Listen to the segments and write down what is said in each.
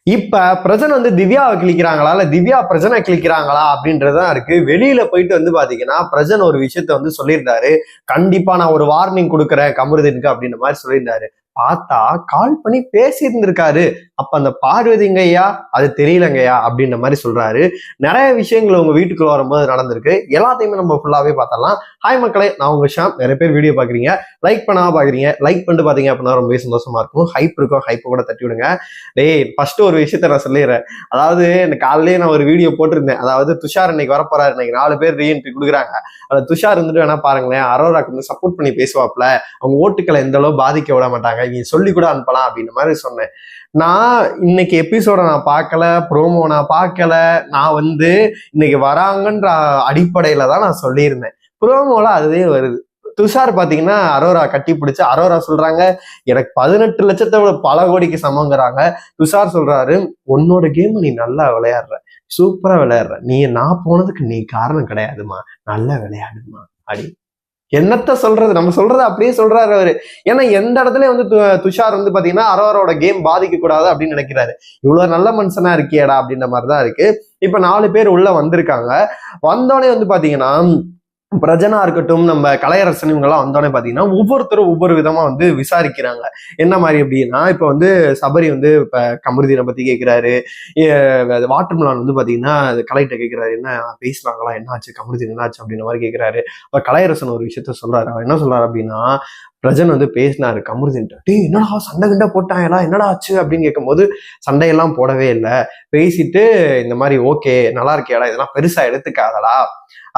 இப்ப பிரஜன் வந்து திவ்யாவை கிளிக்கிறாங்களா இல்ல திவ்யா பிரஜனை கிளிக்கிறாங்களா அப்படின்றதுதான் இருக்கு. வெளியில போயிட்டு வந்து பாத்தீங்கன்னா பிரஜன் ஒரு விஷயத்த வந்து சொல்லியிருந்தாரு. கண்டிப்பா நான் ஒரு வார்னிங் கொடுக்குறேன் கமருதீனுக்கு அப்படின்ற மாதிரி சொல்லியிருந்தாரு. பார்த்தா கால் பண்ணி பேசி இருந்திருக்காரு. அப்ப அந்த பார்வதிங்கய்யா அது தெரியலங்கய்யா அப்படின்ற மாதிரி சொல்றாரு. நிறைய விஷயங்கள் உங்க வீட்டுக்குள்ள வரும்போது நடந்திருக்கு. எல்லாத்தையுமே நம்ம ஃபுல்லாவே பார்த்தலாம். ஹாய் மக்களே, நான் உங்க ஷாம். நிறைய பேர் வீடியோ பாக்குறீங்க, லைக் பண்ணாம பாக்குறீங்க. லைக் பண்ணிட்டு பாத்தீங்க அப்படின்னா ரொம்பவே சந்தோஷமா இருக்கும். ஹைப் இருக்கும், ஹைப் கூட தட்டி விடுங்க. டேய், ஃபர்ஸ்ட் ஒரு விஷயத்த நான் சொல்லிடுறேன். அதாவது இந்த காலையிலேயே நான் ஒரு வீடியோ போட்டிருந்தேன். அதாவது துஷார் இன்னைக்கு வரப்போறாரு, இன்னைக்கு 4 பேர் ரீஎன்ட்ரி கொடுக்குறாங்க. அது துஷார் வந்துட்டு வேணா பாருங்களேன், அரோராக்கு வந்து சப்போர்ட் பண்ணி பேசுவாப்ல, அவங்க ஓட்டுக்களை எந்த அளவு பாதிக்க விட மாட்டாங்க, இவங்க சொல்லி கூட அனுப்பலாம் அப்படின்ற மாதிரி சொன்னேன். நான் இன்னைக்கு எபிசோட நான் பார்க்கல, ப்ரோமோ நான் பார்க்கல. நான் வந்து இன்னைக்கு வராங்கன்ற அடிப்படையில தான் நான் சொல்லியிருந்தேன். ப்ரோமோல அதுவே வருது. துஷார் பாத்தீங்கன்னா அரோரா கட்டி பிடிச்சு அரோரா சொல்றாங்க எனக்கு 18 லட்சத்தை விட பல கோடிக்கு சமங்கிறாங்க. துஷார் சொல்றாரு, உன்னோட கேம் நீ நல்லா விளையாடுற, சூப்பரா விளையாடுற, நீ நான் போனதுக்கு நீ காரணம் கிடையாதுமா, நல்லா விளையாடுமா அப்படி. என்னத்த சொல்றது, நம்ம சொல்றது அப்படியே சொல்றாரு அவரு. ஏன்னா எந்த இடத்துல வந்து துஷார் வந்து பாத்தீங்கன்னா அரோராவோட கேம் பாதிக்க கூடாது அப்படின்னு நினைக்கிறாரு. இவ்வளவு நல்ல மனுஷனா இருக்கியடா அப்படின்ற மாதிரிதான் இருக்கு. இப்ப 4 பேர் உள்ள வந்திருக்காங்க. வந்தோடனே வந்து பாத்தீங்கன்னா பிரஜனா இருக்கட்டும், நம்ம கலையரசன் இவங்கெல்லாம் வந்தோடனே பாத்தீங்கன்னா ஒவ்வொருத்தரும் ஒவ்வொரு விதமா வந்து விசாரிக்கிறாங்க. என்ன மாதிரி அப்படின்னா, இப்ப வந்து சபரி வந்து இப்ப கமருதீனை பத்தி கேட்கிறாரு. வாட்டர்மிலான் வந்து பாத்தீங்கன்னா கலைகிட்ட கேட்கிறாரு, என்ன பேசுறாங்களா, என்ன ஆச்சு கமருதீன் என்ன ஆச்சு அப்படின்ற மாதிரி கேட்கிறாரு. இப்ப கலையரசன் ஒரு விஷயத்த சொல்றாரு. அவர் என்ன சொல்றாரு அப்படின்னா, பிரஜன் வந்து பேசினாரு கமருதீன்ட்ட, டேய் என்னடா சண்டை கிண்டா போட்டாங்களா, என்னடா ஆச்சு அப்படின்னு கேட்கும்போது, சண்டையெல்லாம் போடவே இல்லை, பேசிட்டு இந்த மாதிரி ஓகே நல்லா இருக்கியாடா, இதெல்லாம் பெருசா எடுத்துக்காதடா,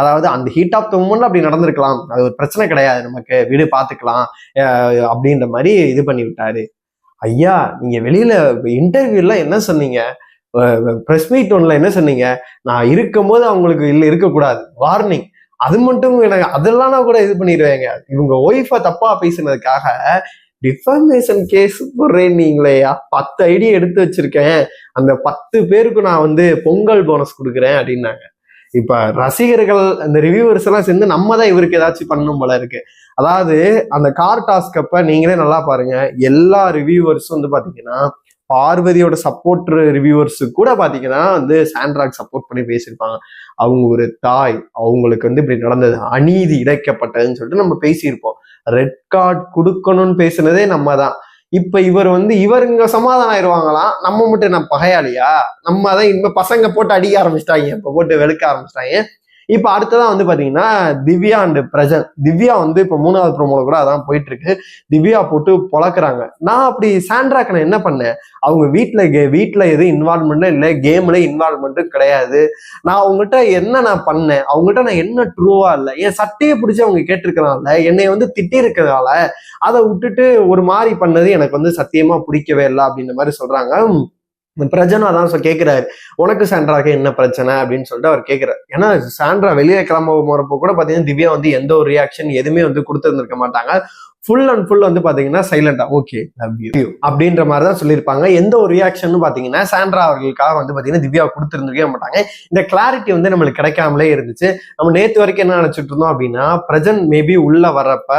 அதாவது அந்த ஹீட் ஆஃப் த மூமெண்ட்ல அப்படி நடந்திருக்கலாம், அது ஒரு பிரச்சனை கிடையாது, நமக்கு வீடு பாத்துக்கலாம் அப்படின்ற மாதிரி இது பண்ணி விட்டாரு. ஐயா, நீங்க வெளியில இன்டர்வியூல என்ன சொன்னீங்க, பிரஸ் மீட் ஒன்ல என்ன சொன்னீங்க, நான் இருக்கும் போது அவங்களுக்கு இல்ல இருக்கக்கூடாது வார்னிங், அது மட்டும் எனக்கு அதெல்லாம் நான் கூட இது பண்ணிடுவேங்க. இவங்க ஒய்ஃபை தப்பா பேசினதுக்காக டிஃபர்மேஷன் கேஸ் போடுறேன் நீங்களேயா, 10 ஐடியா எடுத்து வச்சிருக்கேன், அந்த 10 பேருக்கு நான் வந்து பொங்கல் போனஸ் கொடுக்குறேன் அப்படின்னாங்க. இப்ப ரசிகர்கள் அந்த ரிவ்யூவர்ஸ் எல்லாம் சேர்ந்து நம்ம தான் இவருக்கு ஏதாச்சும் பண்ணணும் போல இருக்கு. அதாவது அந்த கார் டாஸ்க் அப்ப நீங்களே நல்லா பாருங்க, எல்லா ரிவ்யூவர்ஸும் வந்து பாத்தீங்கன்னா பார்வதியோட சப்போர்ட் ரிவ்யூவர்ஸ் கூட பாத்தீங்கன்னா வந்து சாண்ட்ராக்கு சப்போர்ட் பண்ணி பேசியிருப்பாங்க. அவங்க ஒரு தாய், அவங்களுக்கு வந்து இப்படி நடந்தது, அநீதி இழைக்கப்பட்டதுன்னு சொல்லிட்டு நம்ம பேசியிருப்போம். ரெட் கார்டு கொடுக்கணும்னு பேசினதே நம்ம தான். இப்ப இவர் வந்து இவருங்க சமாதானம் ஆயிடுவாங்களாம், நம்ம மட்டும் என்ன பகையாளியா, நம்ம தான் இப்ப பசங்க போட்டு அடிக்க ஆரம்பிச்சிட்டாங்க, இப்ப போட்டு வெளுக்க ஆரம்பிச்சிட்டாங்க. இப்ப அடுத்ததான் வந்து பாத்தீங்கன்னா திவ்யா அண்ட் பிரஜன். திவ்யா வந்து இப்ப 3வது ப்ரோமோல கூட அதான் போயிட்டு இருக்கு. திவ்யா போட்டு பொழக்கிறாங்க. நான் அப்படி சாண்ட்ராக்கு நான் என்ன பண்ணேன், அவங்க வீட்டுல எதுவும் இன்வால்வ்மெண்ட்டும் இல்லை, கேம்ல இன்வால்வ்மெண்ட்டும் கிடையாது. நான் அவங்ககிட்ட என்ன நான் பண்ணேன், அவங்ககிட்ட நான் என்ன ட்ரூவா இல்லை, என் சட்டையை பிடிச்சி அவங்க கேட்டிருக்கிறதால, என்னை வந்து திட்டி இருக்கிறதால அதை விட்டுட்டு ஒரு மாதிரி பண்ணது எனக்கு வந்து சத்தியமா பிடிக்கவே இல்லை அப்படின்ற மாதிரி சொல்றாங்க. பிரஜனா தான் கேட்கிறாரு, உனக்கு சாண்ட்ராக்கு என்ன பிரச்சனை அப்படின்னு சொல்லிட்டு அவர் கேட்கிறாரு. ஏன்னா சாண்ட்ரா வெளியே கிளம்ப போறப்போ கூட பாத்தீங்கன்னா திவ்யா வந்து எந்த ஒரு ரியாக்ஷன் எதுவுமே வந்து கொடுத்துருந்துருக்க மாட்டாங்க. ஃபுல் அண்ட் ஃபுல் வந்து பாத்தீங்கன்னா சைலண்டா ஓகே லவ் யூ அப்படின்ற மாதிரி தான் சொல்லியிருப்பாங்க. எந்த ஒரு ரியாக்ஷன் பாத்தீங்கன்னா சாண்ட்ரா அவர்களுக்காக வந்து பாத்தீங்கன்னா திவ்யா கொடுத்துருந்துருக்கவே மாட்டாங்க. இந்த கிளாரிட்டி வந்து நம்மளுக்கு கிடைக்காமலே இருந்துச்சு. நம்ம நேத்து வரைக்கும் என்ன நினைச்சிட்டு இருந்தோம் அப்படின்னா, பிரஜன் மேபி உள்ள வர்றப்ப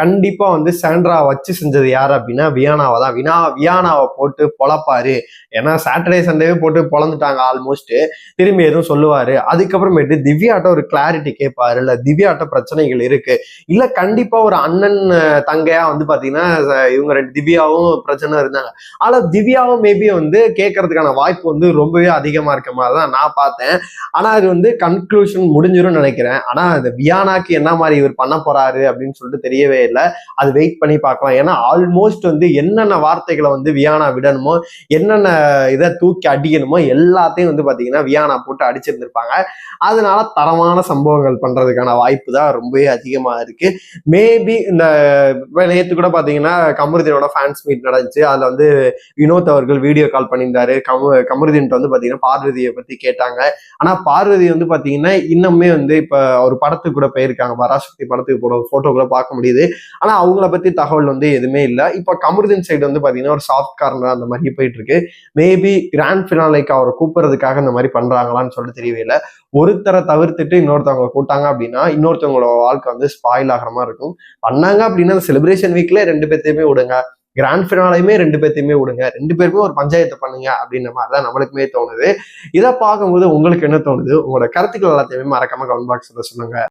கண்டிப்பா வந்து சாண்ட்ரா வச்சு செஞ்சது யாரு அப்படின்னா வியானாவை தான். வியானாவை போட்டு பொழப்பாரு. ஏன்னா சாட்டர்டே சண்டேவே போட்டு பொழந்துட்டாங்க ஆல்மோஸ்ட். திரும்பி எதுவும் சொல்லுவாரு. அதுக்கப்புறமேட்டு திவ்யாட்ட ஒரு கிளாரிட்டி கேட்பாரு, இல்ல திவ்யாட்ட பிரச்சனைகள் இருக்கு, இல்ல கண்டிப்பா ஒரு அண்ணன் தங்கையா வந்து பாத்தீங்கன்னா இவங்க 2 திவ்யாவும் பிரச்சனை இருந்தாங்க. ஆனா திவ்யாவும் மேபி வந்து கேட்கறதுக்கான வாய்ப்பு வந்து ரொம்பவே அதிகமா இருக்க மாதிரிதான் நான் பார்த்தேன். ஆனா அது வந்து கன்க்ளூஷன் முடிஞ்சிரும் நினைக்கிறேன். ஆனா அந்த வியானாக்கு என்ன மாதிரி இவர் பண்ண போறாரு அப்படின்னு சொல்லிட்டு தெரியவே இல்லை. அது வெயிட் பண்ணி பார்க்கலாம். ஏன்னா ஆல்மோஸ்ட் வந்து என்னென்ன வார்த்தைகளை வந்து வியானா விடணுமோ, என்னென்ன இதை தூக்கி அடிக்கணுமோ எல்லாத்தையும் வந்து பாத்தீங்கன்னா வியானா போட்டு அடிச்சிருந்திருப்பாங்க. அதனால தரமான சம்பவங்கள் பண்றதுக்கான வாய்ப்பு தான் ரொம்பவே அதிகமா இருக்கு. மேபி இந்த நேற்று கூட பாத்தீங்கன்னா கமருதீனோட ஃபேன்ஸ் மீட் நடந்துச்சு. அதுல வந்து வினோத் அவர்கள் வீடியோ கால் பண்ணியிருந்தாரு. கமருதீன் வந்து பாத்தீங்கன்னா பார்வதியை பத்தி கேட்டாங்க. ஆனா பார்வதி வந்து பாத்தீங்கன்னா இன்னுமே வந்து இப்ப ஒரு படத்துக்கு கூட போயிருக்காங்க, பராசக்தி படத்துக்கு போட போட்டோ கூட பார்க்க முடியுது. ஆனா அவங்கள பத்தி தகவல் வந்து எதுவுமே இல்லை. இப்ப கமருதீன் சைடு வந்து பாத்தீங்கன்னா ஒரு சாஃப்ட் கார்னர் அந்த மாதிரி போயிட்டு இருக்கு. மேபி கிராண்ட் ஃபினாலேக்கு அவரை கூப்பிடுறதுக்காக இந்த மாதிரி பண்றாங்களான்னு சொல்லிட்டு தெரியவே. ஒருத்தரை தவிர்த்துட்டு இன்னொருத்தவங்க கூட்டாங்க அப்படின்னா இன்னொருத்தவங்களோட வாழ்க்கை வந்து ஸ்பாயில் ஆகிற மாதிரி இருக்கும். பண்ணாங்க அப்படின்னா செலிப்ரேஷன் வீக்ல 2 பேர்த்தையுமே விடுங்க. கிராண்ட் ஃபினாலையுமே 2 பேர்த்தையுமே விடுங்க, 2 பேருமே ஒரு பஞ்சாயத்தை பண்ணுங்க அப்படின்ற மாதிரி தான் நம்மளுக்குமே தோணுது. இதை பார்க்கும்போது உங்களுக்கு என்ன தோணுது? உங்களோட கருத்துக்கள் எல்லாத்தையுமே மறக்காம கமெண்ட் பாக்ஸ்ல சொல்லுங்க.